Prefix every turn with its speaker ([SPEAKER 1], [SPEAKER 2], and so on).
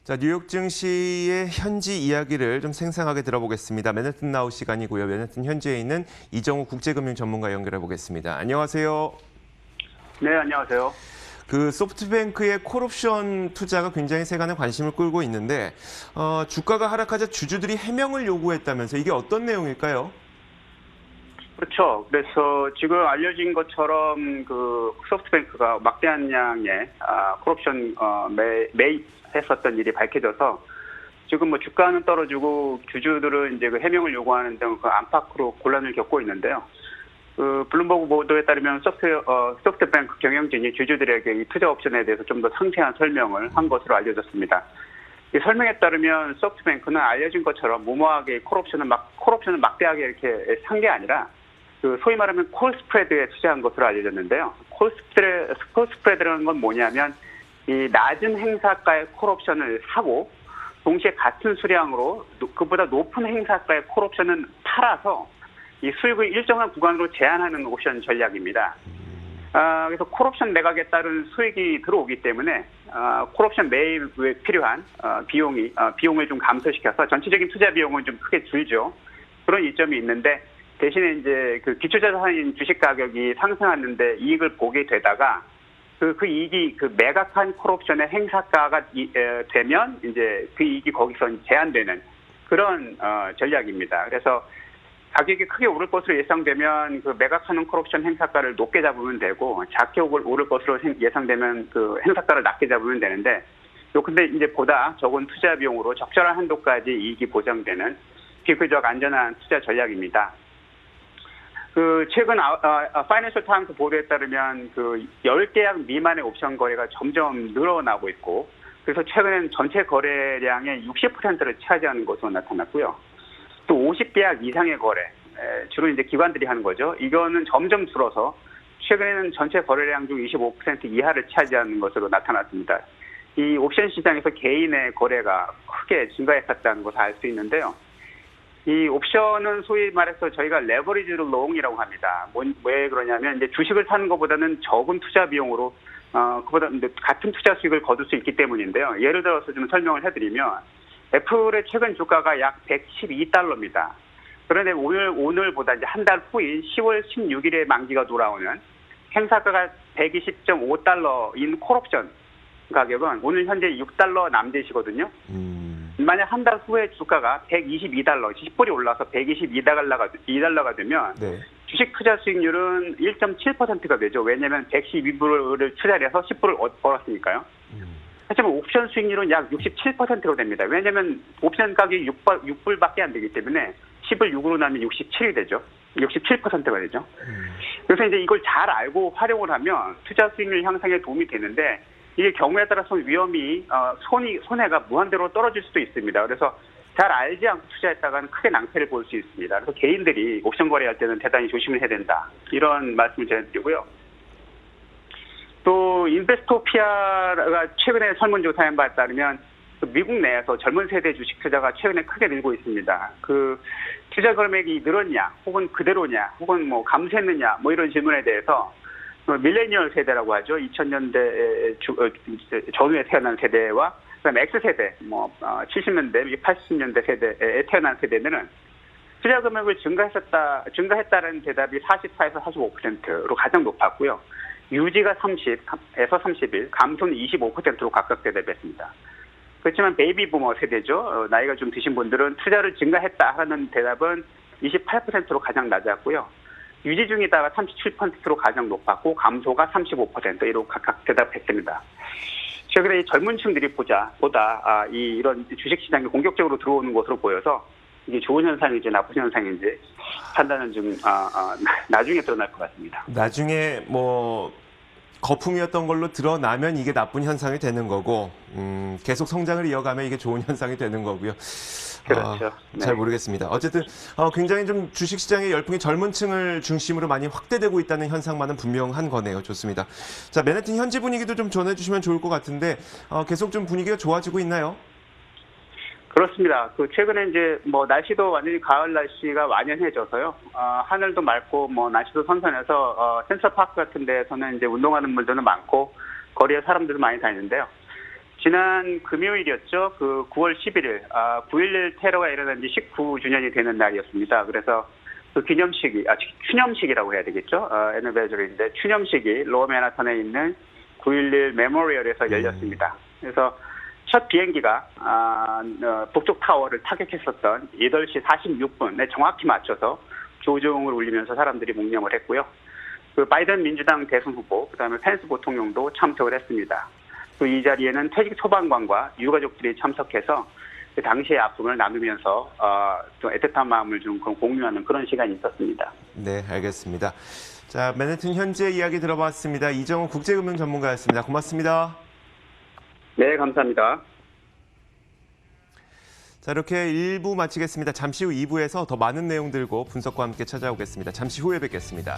[SPEAKER 1] 자, 뉴욕 증시의 현지 이야기를 좀 생생하게 들어보겠습니다. 맨해튼 나우 시간이고요. 맨해튼 현지에 있는 이정우 국제금융 전문가 연결해 보겠습니다. 안녕하세요.
[SPEAKER 2] 네, 안녕하세요.
[SPEAKER 1] 그 소프트뱅크의 콜옵션 투자가 굉장히 세간의 관심을 끌고 있는데 주가가 하락하자 주주들이 해명을 요구했다면서 이게 어떤 내용일까요?
[SPEAKER 2] 그렇죠. 그래서 지금 알려진 것처럼 그 소프트뱅크가 막대한 양의 콜옵션 매입했었던 일이 밝혀져서 지금 뭐 주가는 떨어지고 주주들은 이제 그 해명을 요구하는 등 그 안팎으로 곤란을 겪고 있는데요. 그 블룸버그 보도에 따르면 소프트뱅크 경영진이 주주들에게 이 투자 옵션에 대해서 좀 더 상세한 설명을 한 것으로 알려졌습니다. 이 설명에 따르면 소프트뱅크는 알려진 것처럼 무모하게 콜옵션을 막대하게 이렇게 산 게 아니라 그 소위 말하면 콜 스프레드에 투자한 것으로 알려졌는데요. 콜 스프레드라는 건 뭐냐면 이 낮은 행사가의 콜옵션을 사고 동시에 같은 수량으로 그보다 높은 행사가의 콜옵션은 팔아서 이 수익을 일정한 구간으로 제한하는 옵션 전략입니다. 그래서 콜옵션 매각에 따른 수익이 들어오기 때문에 콜옵션 매입에 필요한 비용을 좀 감소시켜서 전체적인 투자 비용은 좀 크게 줄죠. 그런 이점이 있는데 대신에 이제 그 기초자산인 주식 가격이 상승하는데 이익을 보게 되다가 그 이익이 그 매각한 콜옵션의 행사가가 되면 이제 그 이익이 거기서 제한되는 그런 전략입니다. 그래서 가격이 크게 오를 것으로 예상되면 그 매각하는 콜옵션 행사가를 높게 잡으면 되고 작게 오를 것으로 예상되면 그 행사가를 낮게 잡으면 되는데 근데 이제 보다 적은 투자 비용으로 적절한 한도까지 이익이 보장되는 비교적 안전한 투자 전략입니다. 그 최근 파이낸셜 타임스 보도에 따르면 그 10계약 미만의 옵션 거래가 점점 늘어나고 있고 그래서 최근에는 전체 거래량의 60%를 차지하는 것으로 나타났고요. 또 50계약 이상의 거래, 주로 이제 기관들이 하는 거죠. 이거는 점점 줄어서 최근에는 전체 거래량 중 25% 이하를 차지하는 것으로 나타났습니다. 이 옵션 시장에서 개인의 거래가 크게 증가했었다는 것을 알 수 있는데요. 이 옵션은 소위 말해서 저희가 레버리지 롱이라고 합니다. 왜 그러냐면 이제 주식을 사는 것보다는 적은 투자 비용으로 그보다 같은 투자 수익을 거둘 수 있기 때문인데요. 예를 들어서 좀 설명을 해드리면 애플의 최근 주가가 약 112달러입니다. 그런데 오늘보다 이제 한 달 후인 10월 16일에 만기가 돌아오는 행사가가 120.5달러인 콜옵션 가격은 오늘 현재 6달러 남짓이거든요. 만약 한 달 후에 주가가 122달러, 10불이 올라서 122달러가 되면
[SPEAKER 1] 네.
[SPEAKER 2] 주식 투자 수익률은 1.7%가 되죠. 왜냐하면 112불을 투자를 해서 10불을 벌었으니까요. 하지만 옵션 수익률은 약 67%로 됩니다. 왜냐하면 옵션 가격이 6불밖에 안 되기 때문에 10을 6으로 나면 67이 되죠. 67%가 되죠. 그래서 이제 이걸 잘 알고 활용을 하면 투자 수익률 향상에 도움이 되는데 이게 경우에 따라서 위험이 손해가 무한대로 떨어질 수도 있습니다. 그래서 잘 알지 않고 투자했다가는 크게 낭패를 볼 수 있습니다. 그래서 개인들이 옵션 거래할 때는 대단히 조심을 해야 된다. 이런 말씀을 전해드리고요. 또 인베스토피아가 최근에 설문조사한 바에 따르면 미국 내에서 젊은 세대 주식 투자가 최근에 크게 늘고 있습니다. 그 투자 금액이 늘었냐, 혹은 그대로냐, 혹은 뭐 감소했느냐, 뭐 이런 질문에 대해서 밀레니얼 세대라고 하죠. 2000년대 전후에 태어난 세대와 그다음에 X세대, 70년대, 80년대 세대에 태어난 세대들은 투자 금액을 증가했다는 대답이 44에서 45%로 가장 높았고요. 유지가 30에서 31, 감소는 25%로 각각 대답했습니다. 그렇지만 베이비 부머 세대죠. 나이가 좀 드신 분들은 투자를 증가했다 하는 대답은 28%로 가장 낮았고요. 유지 중이다가 37%로 가장 높았고 감소가 35%로 각각 대답했습니다. 최근에 젊은 층들이 보다 이런 주식시장에 공격적으로 들어오는 것으로 보여서 이게 좋은 현상인지 나쁜 현상인지 판단은 좀 나중에 드러날 것 같습니다.
[SPEAKER 1] 나중에 뭐 거품이었던 걸로 드러나면 이게 나쁜 현상이 되는 거고 계속 성장을 이어가면 이게 좋은 현상이 되는 거고요.
[SPEAKER 2] 그렇죠.
[SPEAKER 1] 잘 모르겠습니다. 어쨌든 굉장히 좀 주식시장의 열풍이 젊은 층을 중심으로 많이 확대되고 있다는 현상만은 분명한 거네요. 좋습니다. 자, 맨해튼 현지 분위기도 좀 전해주시면 좋을 것 같은데 계속 좀 분위기가 좋아지고 있나요?
[SPEAKER 2] 그렇습니다. 그 최근에 이제 뭐 날씨도 완전히 가을 날씨가 완연해져서요. 하늘도 맑고 뭐 날씨도 선선해서 센트럴파크 같은 데에서는 이제 운동하는 분들도 많고 거리에 사람들도 많이 다니는데요. 지난 금요일이었죠. 그 9월 11일, 9.11 테러가 일어난 지 19주년이 되는 날이었습니다. 그래서 그 기념식이, 추념식이라고 해야 되겠죠. 애니버저리인데 추념식이 로어 맨하탄에 있는 9.11 메모리얼에서 열렸습니다. 그래서 첫 비행기가 북쪽 타워를 타격했었던 8시 46분에 정확히 맞춰서 조종을 울리면서 사람들이 묵념을 했고요. 그 바이든 민주당 대선 후보, 그다음에 펜스 부통령도 참석을 했습니다. 또 이 자리에는 퇴직 소방관과 유가족들이 참석해서 그 당시의 아픔을 나누면서 좀 애틋한 마음을 좀 공유하는 그런 시간이 있었습니다.
[SPEAKER 1] 네, 알겠습니다. 자, 맨해튼 현재 이야기 들어봤습니다. 이정우 국제금융 전문가였습니다. 고맙습니다.
[SPEAKER 2] 네, 감사합니다.
[SPEAKER 1] 자, 이렇게 1부 마치겠습니다. 잠시 후 2부에서 더 많은 내용 들고 분석과 함께 찾아오겠습니다. 잠시 후에 뵙겠습니다.